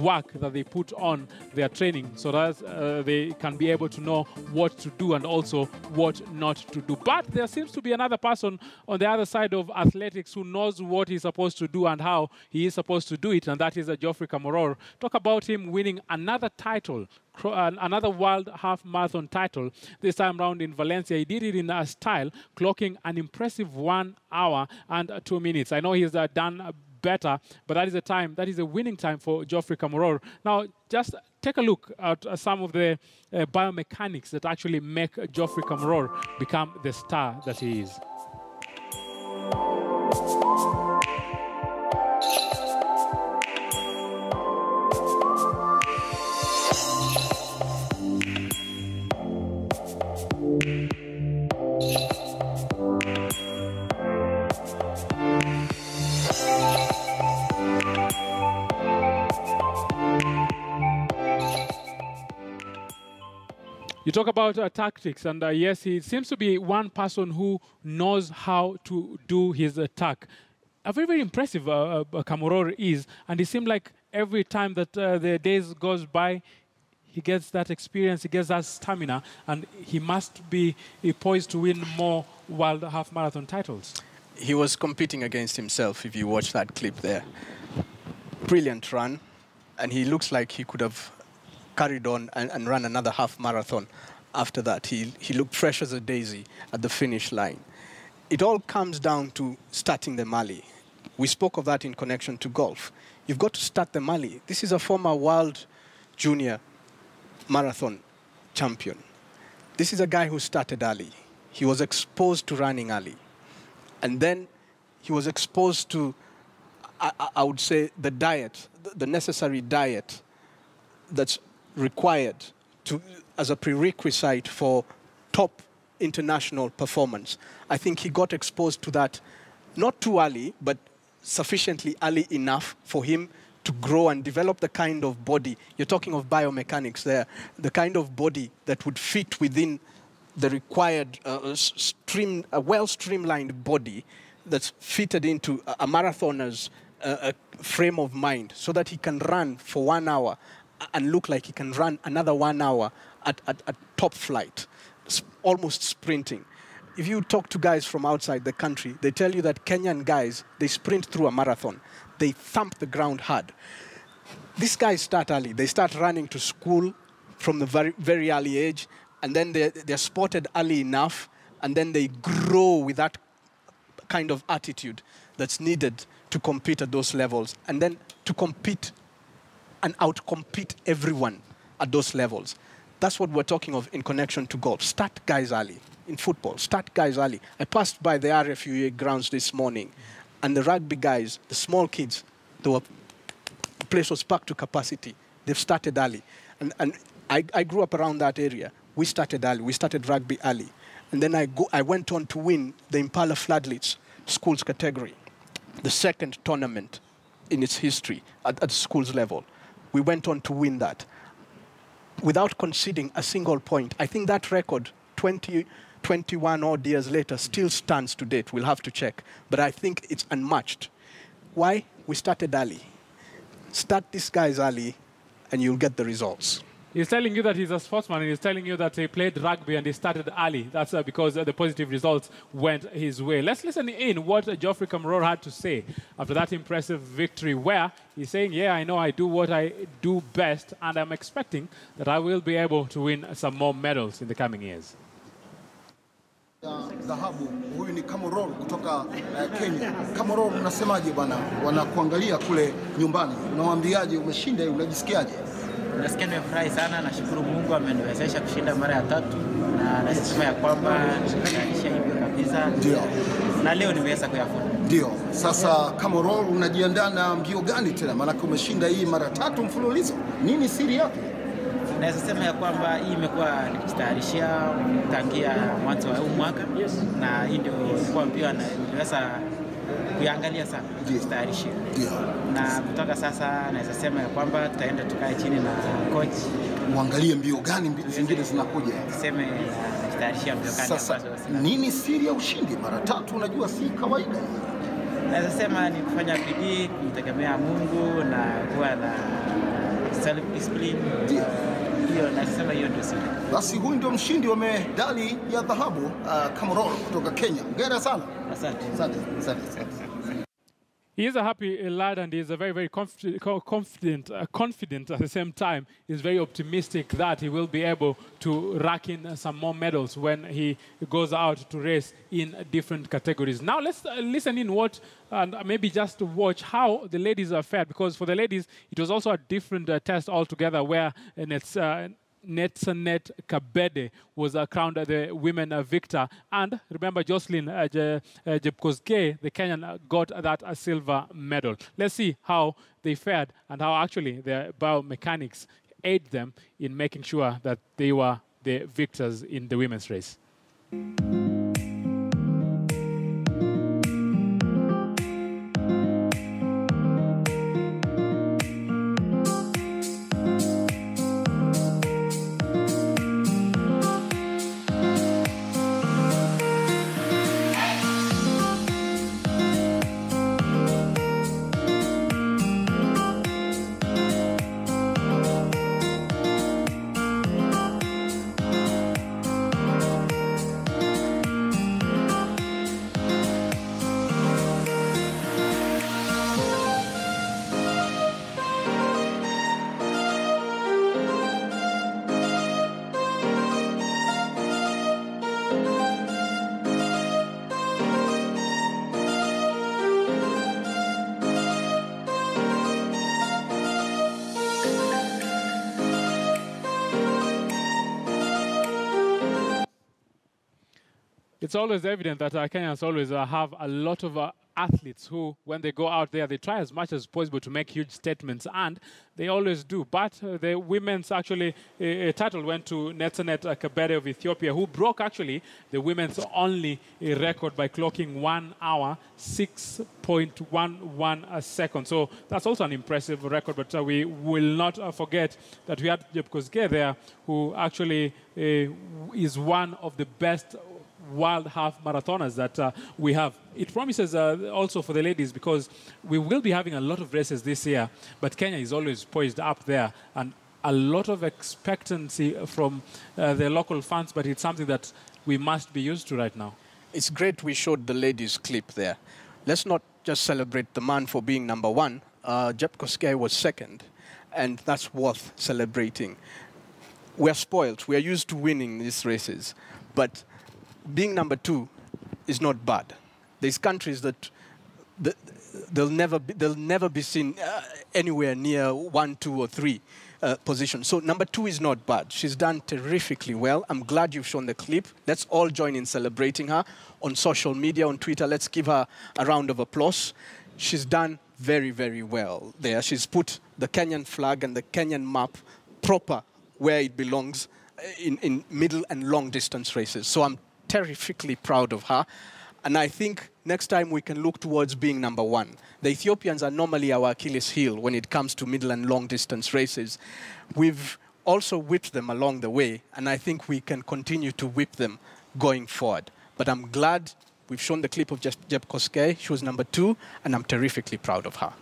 work that they put on their training so that they can be able to know what to do and also what not to do. But there seems to be another person on the other side of athletics who knows what he's supposed to do and how he is supposed to do it, and that is Geoffrey Kamworor. Talk about him winning another title, another World Half Marathon title, this time round in Valencia. He did it in a style, clocking an impressive 1 hour and 2 minutes. I know he's done better, but that is a time, that is a winning time for Geoffrey Kamworor. Now, just take a look at some of the biomechanics that actually make Geoffrey Kamworor become the star that he is. You talk about tactics, and yes, he seems to be one person who knows how to do his attack. A very, very impressive Kamworor is, and it seems like every time that the days goes by, he gets that experience, he gets that stamina, and he must be poised to win more World Half Marathon titles. He was competing against himself, if you watch that clip there. Brilliant run, and he looks like he could have carried on and run another half marathon after that. He looked fresh as a daisy at the finish line. It all comes down to starting them early. We spoke of that in connection to golf. You've got to start them early. This is a former world junior marathon champion. This is a guy who started early. He was exposed to running early. And then he was exposed to, I would say, the diet, the necessary diet that's required as a prerequisite for top international performance. I think he got exposed to that not too early, but sufficiently early enough for him to grow and develop the kind of body. You're talking of biomechanics there, the kind of body that would fit within the required well-streamlined body that's fitted into a marathoner's frame of mind so that he can run for 1 hour and look like he can run another 1 hour at top flight, almost sprinting. If you talk to guys from outside the country, they tell you that Kenyan guys, they sprint through a marathon. They thump the ground hard. These guys start early. They start running to school from the very, very early age, and then they're spotted early enough, and then they grow with that kind of attitude that's needed to compete at those levels, and then to compete and outcompete everyone at those levels. That's what we're talking of in connection to golf. Start guys early. In football, start guys early. I passed by the RFUA grounds this morning, and the rugby guys, the small kids, the place was packed to capacity. They've started early. And I grew up around that area. We started early. We started rugby early. And then I went on to win the Impala Floodlights schools category, the second tournament in its history at schools level. We went on to win that without conceding a single point. I think that record, 21 odd years later, still stands to date. We'll have to check. But I think it's unmatched. Why? We started early. Start these guys early, and you'll get the results. He's telling you that he's a sportsman, and he's telling you that he played rugby and he started early. That's because the positive results went his way. Let's listen in what Geoffrey Kamworor had to say after that impressive victory, where he's saying, yeah, I know I do what I do best, and I'm expecting that I will be able to win some more medals in the coming years. Dhahabu, huyu ni Kamworor kutoka Kenya. Kamworor, unasemaje bwana? Wanakuangalia kule nyumbani. Unawaambiaje umeshinda, unajisikiaje? Nasikia nimefurahi sana, nashukuru Mungu ameniwezesha kushinda mara ya 3, na nasema ya kwamba nitaisha hivyo kabisa. Ndio. Na leo nimeweza kuyafuata. Ndio. Sasa Kamworor, unajiandaa na mbio gani tena? Maana umeshinda hii mara 3 mfululizo. Nini siri yake? Naweza sema ya kwamba hii imekuwa nikitayarishia tangia mwanzo wa mwaka, na hii ndio kwa mbio niweza kuangalia sana, kujitayarishia. Na kutoka sasa naweza sema ya kwamba tutaenda tukae chini na coach, muangalie mbio gani zingine zinakuja. Tuseme kujitayarishia mbio gani ambazo. Nini siri ya ushindi mara 3? Unajua si kawaida. Naweza sema ni kufanya bidii, kumtegemea Mungu na kuwa na self discipline. Ndio. Hiyo nasema hiyo ndio siri. Basi huyu ndio mshindi wa medali ya dhahabu Kamororo kutoka Kenya. Hongera sana. Asante. Asante. He is a happy lad, and he is a very, very confident at the same time. He's very optimistic that he will be able to rack in some more medals when he goes out to race in different categories. Now let's listen in and maybe just watch how the ladies are fared, because for the ladies, it was also a different test altogether, where it's Netsanet Kabede was crowned the women victor. And remember, Jocelyn Jepkosgei, the Kenyan, got that silver medal. Let's see how they fared and how actually their biomechanics aid them in making sure that they were the victors in the women's race. It's always evident that Kenyans always have a lot of athletes who, when they go out there, they try as much as possible to make huge statements, and they always do. But the women's title went to Netsanet Kabede of Ethiopia, who broke actually the women's only record by clocking 1 hour, 6.11 seconds. So that's also an impressive record, but we will not forget that we had Jepkosgei there, who actually is one of the best wild half marathoners that we have. It promises also for the ladies, because we will be having a lot of races this year, but Kenya is always poised up there, and a lot of expectancy from the local fans, but it's something that we must be used to right now. It's great we showed the ladies clip there. Let's not just celebrate the man for being number one. Jepkosgei was second, and that's worth celebrating. We're spoiled. We're used to winning these races, but being number two is not bad. There's countries that they'll never be seen anywhere near 1, 2, or 3 position. So number 2 is not bad. She's done terrifically well. I'm glad you've shown the clip. Let's all join in celebrating her on social media, on Twitter. Let's give her a round of applause. She's done very, very well there. She's put the Kenyan flag and the Kenyan map proper where it belongs in middle and long distance races. So I'm terrifically proud of her. And I think next time we can look towards being number 1. The Ethiopians are normally our Achilles heel when it comes to middle and long distance races. We've also whipped them along the way, and I think we can continue to whip them going forward. But I'm glad we've shown the clip of Jepkosgei. She was number 2, and I'm terrifically proud of her.